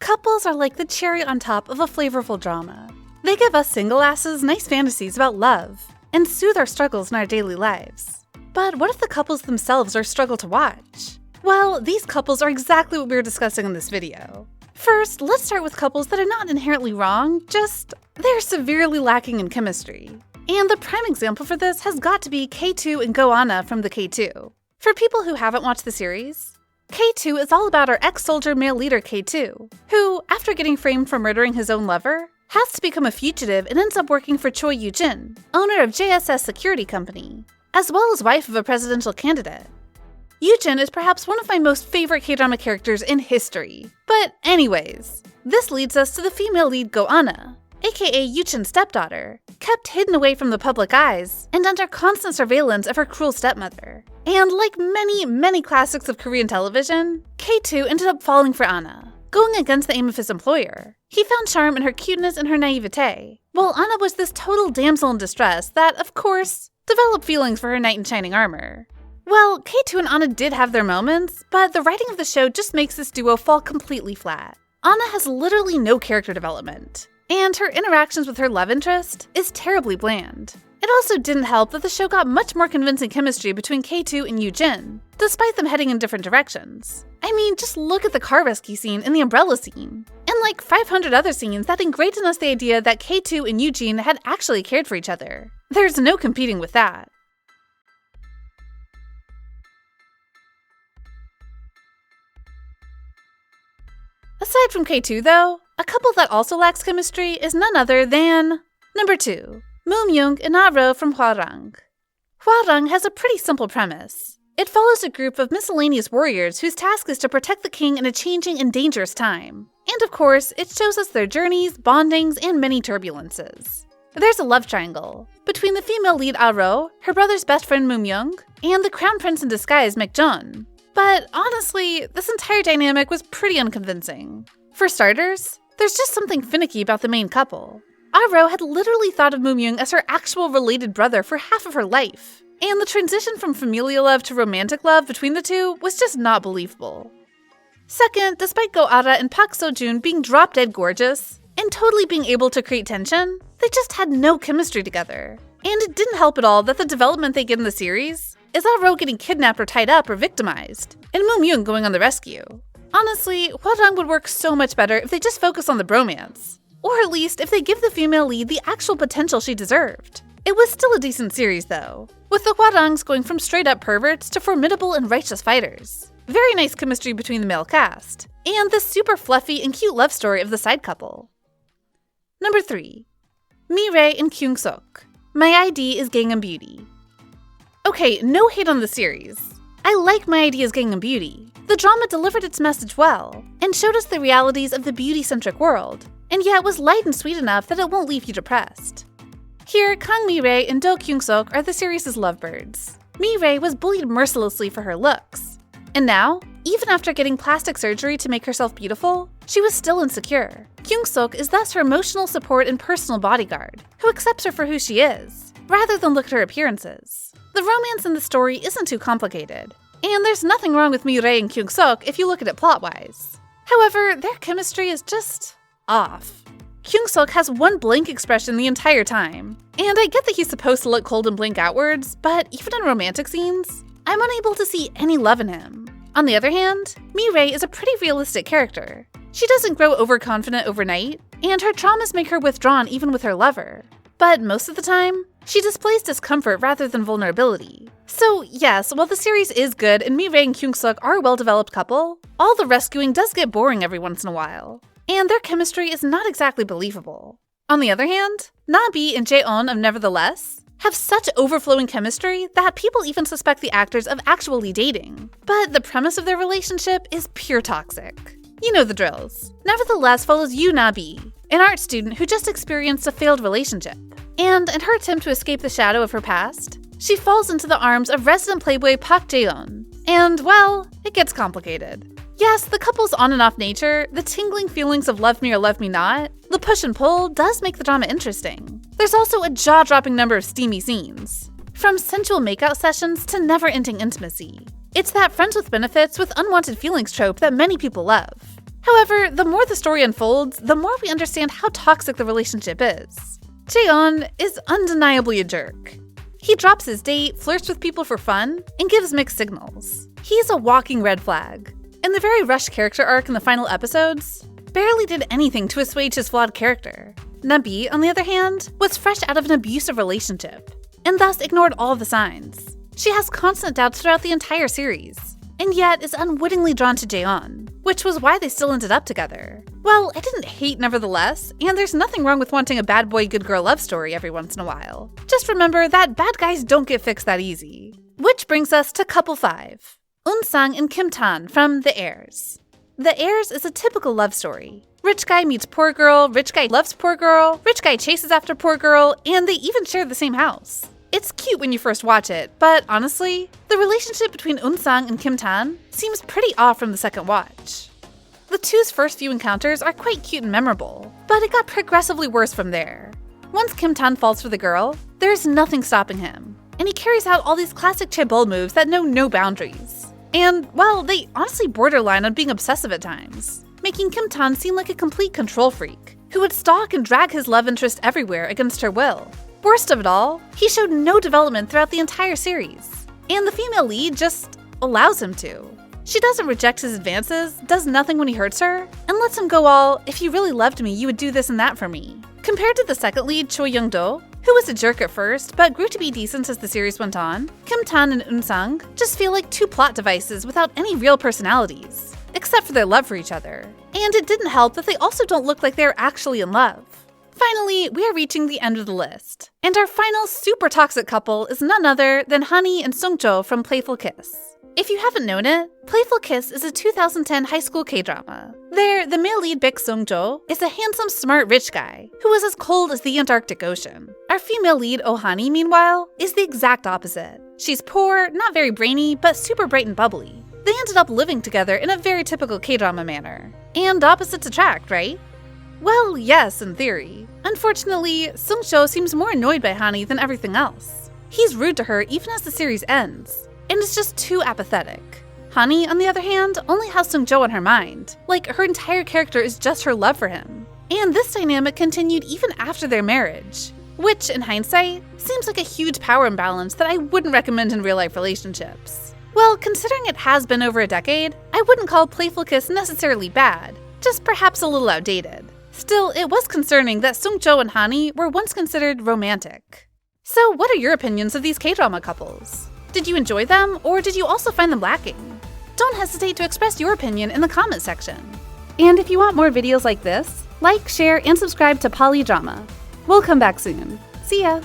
Couples are like the cherry on top of a flavorful drama. They give us single asses nice fantasies about love, and soothe our struggles in our daily lives. But what if the couples themselves are a struggle to watch? Well, these couples are exactly what we're discussing in this video. First, let's start with couples that are not inherently wrong, just they're severely lacking in chemistry. And the prime example for this has got to be K2 and Go-ana from the K2. For people who haven't watched the series, K2 is all about our ex-soldier male leader K2, who, after getting framed for murdering his own lover, has to become a fugitive and ends up working for Choi Yoo-jin, owner of JSS Security Company, as well as wife of a presidential candidate. Yoo-jin is perhaps one of my most favorite K-drama characters in history. But anyways, this leads us to the female lead Go-ana, aka Yoo-jin's stepdaughter, kept hidden away from the public eyes and under constant surveillance of her cruel stepmother. And like many classics of Korean television, K2 ended up falling for Anna, going against the aim of his employer. He found charm in her cuteness and her naivete, while Anna was this total damsel in distress that, of course, developed feelings for her knight in shining armor. Well, K2 and Anna did have their moments, but the writing of the show just makes this duo fall completely flat. Anna has literally no character development, and her interactions with her love interest is terribly bland. It also didn't help that the show got much more convincing chemistry between K2 and Yoo-jin, despite them heading in different directions. I mean, just look at the car rescue scene and the umbrella scene, and like 500 other scenes that ingrained in us the idea that K2 and Yoo-jin had actually cared for each other. There's no competing with that. Aside from K2 though, a couple that also lacks chemistry is none other than number 2, Moon-young and Ah-ro from Huarang. Huarang has a pretty simple premise. It follows a group of miscellaneous warriors whose task is to protect the king in a changing and dangerous time. And of course, it shows us their journeys, bondings, and many turbulences. There's a love triangle between the female lead Ah-ro, her brother's best friend Moon-young, and the crown prince in disguise Mek-jeon. But honestly, this entire dynamic was pretty unconvincing. For starters, there's just something finicky about the main couple. Ah-ro had literally thought of Moon-young as her actual related brother for half of her life, and the transition from familial love to romantic love between the two was just not believable. Second, despite Go-ara and Park So-joon being drop-dead gorgeous and totally being able to create tension, they just had no chemistry together. And it didn't help at all that the development they get in the series is Ah-ro getting kidnapped or tied up or victimized, and Moon-young going on the rescue. Honestly, Huarang would work so much better if they just focus on the bromance. Or at least if they give the female lead the actual potential she deserved. It was still a decent series though, with the Huarangs going from straight-up perverts to formidable and righteous fighters. Very nice chemistry between the male cast, and the super fluffy and cute love story of the side couple. Number 3. Mirai and Kyungsook. My ID is Gangnam Beauty. Okay, no hate on the series. I like My ID is Gangnam Beauty. The drama delivered its message well, and showed us the realities of the beauty-centric world, and yet was light and sweet enough that it won't leave you depressed. Here, Kang Mirai and Do Kyungsok are the series' lovebirds. Mirai was bullied mercilessly for her looks, and now, even after getting plastic surgery to make herself beautiful, she was still insecure. Kyungsok is thus her emotional support and personal bodyguard, who accepts her for who she is, rather than look at her appearances. The romance in the story isn't too complicated, and there's nothing wrong with Mirai and Kyungsok if you look at it plot-wise. However, their chemistry is just off. Kyungsok has one blank expression the entire time, and I get that he's supposed to look cold and blink outwards, but even in romantic scenes, I'm unable to see any love in him. On the other hand, Mirai is a pretty realistic character. She doesn't grow overconfident overnight, and her traumas make her withdrawn even with her lover. But most of the time, she displays discomfort rather than vulnerability. So yes, while the series is good and Mirai and Kyungsok are a well-developed couple, all the rescuing does get boring every once in a while, and their chemistry is not exactly believable. On the other hand, Nabi and Jae-on of Nevertheless have such overflowing chemistry that people even suspect the actors of actually dating. But the premise of their relationship is pure toxic. You know the drills. Nevertheless follows Yu Nabi, an art student who just experienced a failed relationship. And in her attempt to escape the shadow of her past, she falls into the arms of resident playboy Park Jae-on. And well, it gets complicated. Yes, the couple's on and off nature, the tingling feelings of love me or love me not, the push and pull does make the drama interesting. There's also a jaw-dropping number of steamy scenes, from sensual makeout sessions to never-ending intimacy. It's that friends with benefits with unwanted feelings trope that many people love. However, the more the story unfolds, the more we understand how toxic the relationship is. Jaeon is undeniably a jerk. He drops his date, flirts with people for fun, and gives mixed signals. He's a walking red flag. And the very rushed character arc in the final episodes barely did anything to assuage his flawed character. Nabi, on the other hand, was fresh out of an abusive relationship, and thus ignored all of the signs. She has constant doubts throughout the entire series, and yet is unwittingly drawn to Jaeon, which was why they still ended up together. Well, I didn't hate nevertheless, and there's nothing wrong with wanting a bad boy, good girl love story every once in a while. Just remember that bad guys don't get fixed that easy. Which brings us to couple 5, Unsung and Kim Tan from The Heirs. The Heirs is a typical love story. Rich guy meets poor girl, rich guy loves poor girl, rich guy chases after poor girl, and they even share the same house. It's cute when you first watch it, but honestly, the relationship between Unsung and Kim Tan seems pretty off from the second watch. The two's first few encounters are quite cute and memorable, but it got progressively worse from there. Once Kim Tan falls for the girl, there's nothing stopping him, and he carries out all these classic chaebol moves that know no boundaries. And, well, they honestly borderline on being obsessive at times, making Kim Tan seem like a complete control freak, who would stalk and drag his love interest everywhere against her will. Worst of it all, he showed no development throughout the entire series, and the female lead just allows him to. She doesn't reject his advances, does nothing when he hurts her, and lets him go all, if you really loved me, you would do this and that for me. Compared to the second lead, Choi Young-do, who was a jerk at first, but grew to be decent as the series went on, Kim Tan and Unsung just feel like two plot devices without any real personalities, except for their love for each other. And it didn't help that they also don't look like they're actually in love. Finally, we are reaching the end of the list, and our final super toxic couple is none other than Honey and Sungjo from Playful Kiss. If you haven't known it, Playful Kiss is a 2010 high school K-drama. There, the male lead Baek Sungjo is a handsome, smart, rich guy who is as cold as the Antarctic Ocean. Our female lead Oh Honey, meanwhile, is the exact opposite. She's poor, not very brainy, but super bright and bubbly. They ended up living together in a very typical K-drama manner. And opposites attract, right? Well, yes, in theory. Unfortunately, Sungjo seems more annoyed by Honey than everything else. He's rude to her even as the series ends, and is just too apathetic. Honey, on the other hand, only has Sungjo on her mind, like her entire character is just her love for him. And this dynamic continued even after their marriage, which, in hindsight, seems like a huge power imbalance that I wouldn't recommend in real-life relationships. Well, considering it has been over a decade, I wouldn't call Playful Kiss necessarily bad, just perhaps a little outdated. Still, it was concerning that Sungjo and Honey were once considered romantic. So what are your opinions of these K-drama couples? Did you enjoy them, or did you also find them lacking? Don't hesitate to express your opinion in the comment section. And if you want more videos like this, like, share, and subscribe to bbalidrama. We'll come back soon. See ya!